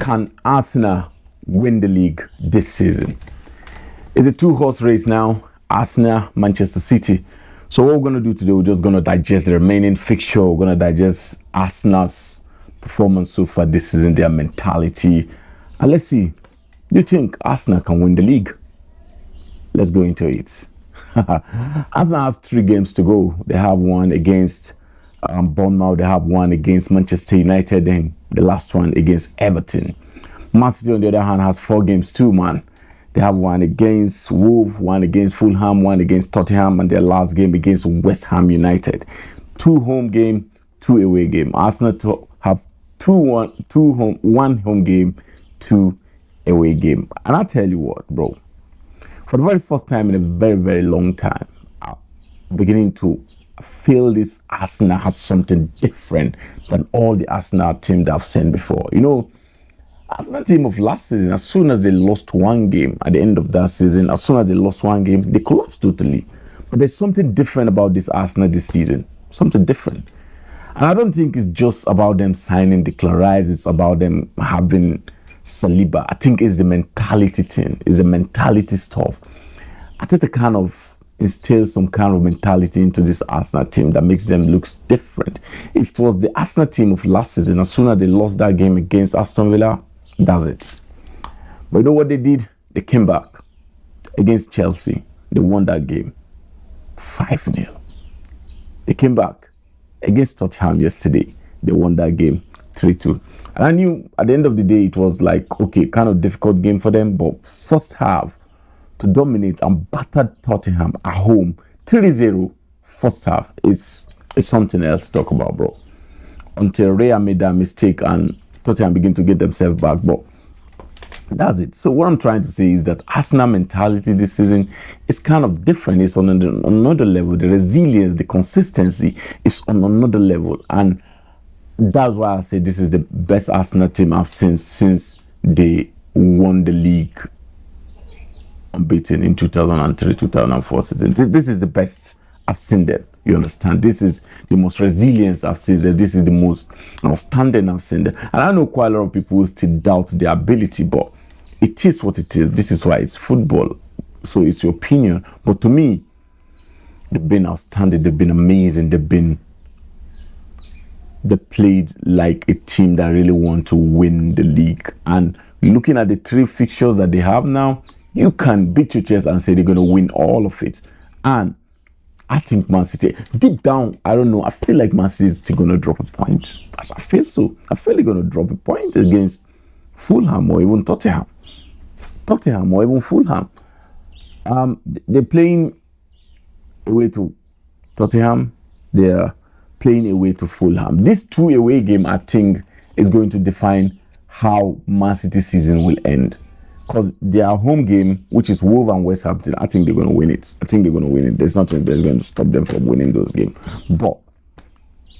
Can Arsenal win the league this season? It's a two-horse race now. Arsenal, Manchester City. So what we're going to do today, we're just going to digest the remaining fixture. We're going to digest Arsenal's performance so far this season, their mentality. And let's see, do you think Arsenal can win the league? Let's go into it. Arsenal has 3 games to go. They have one against Bournemouth. They have one against Manchester United, and the last one against Everton. Man City, on the other hand, has 4 games too, man. They have one against Wolves, one against Fulham, one against Tottenham, and their last game against West Ham United. 2 home game, 2 away game. Arsenal have 1 home game, 2 away game. And I tell you what, bro, for the very first time in a very, very long time, I'm beginning to feel this Arsenal has something different than all the Arsenal teams that I've seen before. You know, Arsenal team of last season, as soon as they lost 1 game at the end of that season, as soon as they lost 1 game, they collapsed totally. But there's something different about this Arsenal this season. Something different. And I don't think it's just about them signing Declan Rice. It's about them having Saliba. I think it's the mentality thing. It's the mentality stuff. I think it kind of instills some kind of mentality into this Arsenal team that makes them look different. If it was the Arsenal team of last season, as soon as they lost that game against Aston Villa, that's it. But you know what they did? They came back against Chelsea. They won that game 5-0. They came back against Tottenham yesterday. They won that game 3-2. And I knew at the end of the day, it was like, okay, kind of difficult game for them. But first half, to dominate and batter Tottenham at home 3-0 first half is something else to talk about, bro. Until Raya made that mistake and Tottenham begin to get themselves back. But that's it. So what I'm trying to say is that Arsenal mentality this season is kind of different. It's on another level. The resilience, the consistency is on another level. And that's why I say this is the best Arsenal team I've seen since they won the league unbeaten in 2003-2004 season. This is the best I've seen them. You understand? This is the most resilience I've seen them. This is the most outstanding I've seen them. And I know quite a lot of people will still doubt their ability, but it is what it is. This is why it's football. So it's your opinion. But to me, they've been outstanding. They've been amazing. They played like a team that really want to win the league. And looking at the 3 fixtures that they have now, you can beat your chest and say they're going to win all of it. And I think Man City, deep down, I don't know, I feel like Man City is still going to drop a point. As I feel so. I feel they're going to drop a point against Fulham or even Tottenham. Or even Fulham. They're playing away to Tottenham. They're playing away to Fulham. This 2 away game, I think, is going to define how Man City season will end. Because their home game, which is Wolves and West Ham, I think they're going to win it. There's nothing that's going to stop them from winning those games. But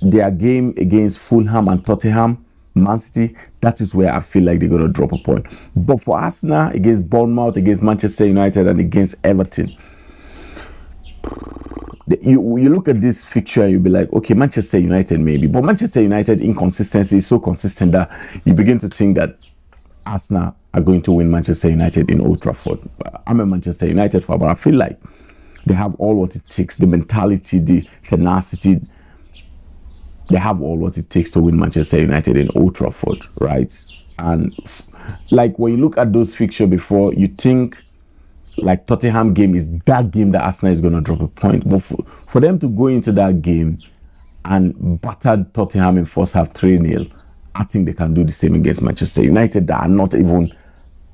their game against Fulham and Tottenham, Man City, that is where I feel like they're going to drop a point. But for Arsenal, against Bournemouth, against Manchester United, and against Everton, you look at this fixture and you'll be like, okay, Manchester United maybe. But Manchester United inconsistency is so consistent that you begin to think that Arsenal are going to win Manchester United in Old Trafford. I'm a Manchester United fan, but I feel like they have all what it takes, the mentality, the tenacity. They have all what it takes to win Manchester United in Old Trafford, right? And like when you look at those fixtures before, you think like Tottenham game is that game that Arsenal is going to drop a point. But for them to go into that game and batter Tottenham in first half 3-0, I think they can do the same against Manchester United that are not even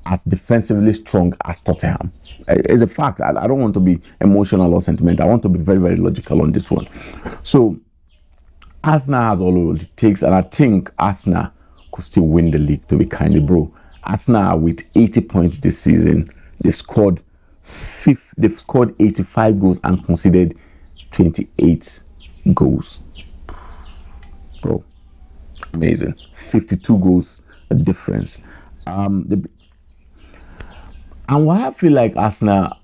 as defensively strong as Tottenham. It's a fact. I don't want to be emotional or sentimental. I want to be very, very logical on this one. So Arsenal has all what it takes, and I think Arsenal could still win the league, to be kind of bro. Arsenal with 80 points this season. They've scored 85 goals and conceded 28 goals. Bro. Amazing. 52 goals a difference. And why I feel like Arsenal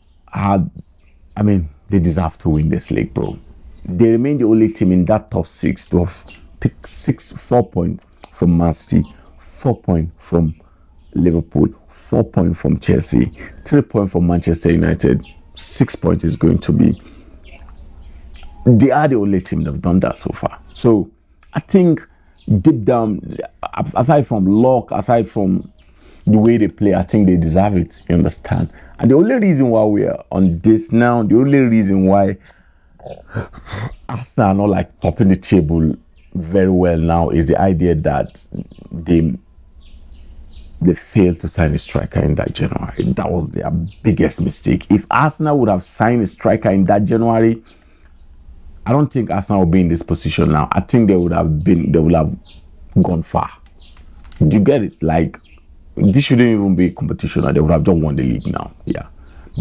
they deserve to win this league, bro. They remain the only team in that top 6 to have picked 4 points from Man City, 4 points from Liverpool, 4 points from Chelsea, 3 points from Manchester United, 6 points is going to be. They are the only team that have done that so far. So I think deep down, aside from luck, aside from the way they play, I think they deserve it. You understand? And the only reason why we are on this now, the only reason why Arsenal are not like topping the table very well now is the idea that they failed to sign a striker in that January. That was their biggest mistake. If Arsenal would have signed a striker in that January, I don't think Arsenal would be in this position now. I think they would have gone far. Do you get it? Like, this shouldn't even be a competition. They would have just won the league now. Yeah.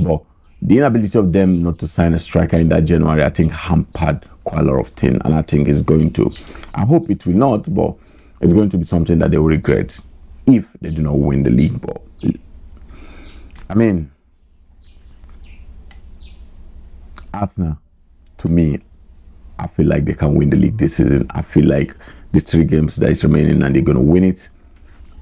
But the inability of them not to sign a striker in that January, I think, hampered quite a lot of things. And I think it's going to, I hope it will not, but it's going to be something that they will regret if they do not win the league. But I mean, Arsenal, to me, I feel like they can win the league this season. I feel like these 3 games that is remaining, and they're going to win it,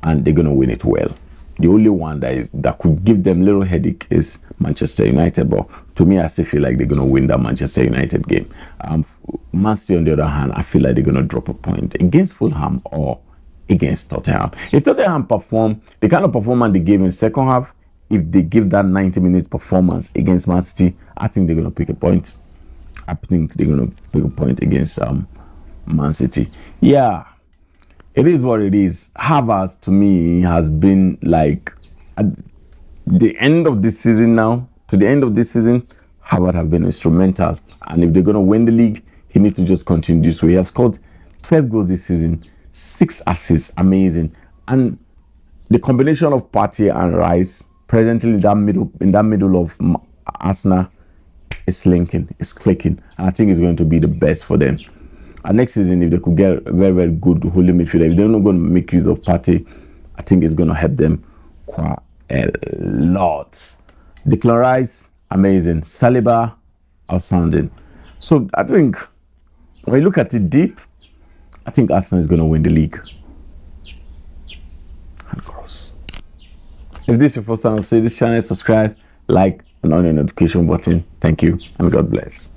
and they're going to win it well. The only one that could give them a little headache is Manchester United, but to me, I still feel like they're going to win that Manchester United game. Man City, on the other hand, I feel like they're going to drop a point against Fulham or against Tottenham. If Tottenham perform the kind of performance they gave in second half, if they give that 90-minute performance against Man City, I think they're going to pick a point. I think they're going to pick a point against Man City. Yeah, it is what it is. Havertz, to me, has been like, at the end of this season now, to the end of this season, Havertz have been instrumental. And if they're going to win the league, he needs to just continue this way. He has scored 12 goals this season, 6 assists, amazing. And the combination of Partey and Rice, presently in that middle of Arsenal, is linking, is clicking, and I think it's going to be the best for them. And next season, if they could get a very, very good holding midfielder, if they're not going to make use of Partey, I think it's going to help them quite a lot. Declan Rice, amazing. Saliba, outstanding. So I think when you look at it deep, I think Arsenal is going to win the league. And cross. If this is your first time to see this channel, subscribe, like, and on the notification button. Thank you, and God bless.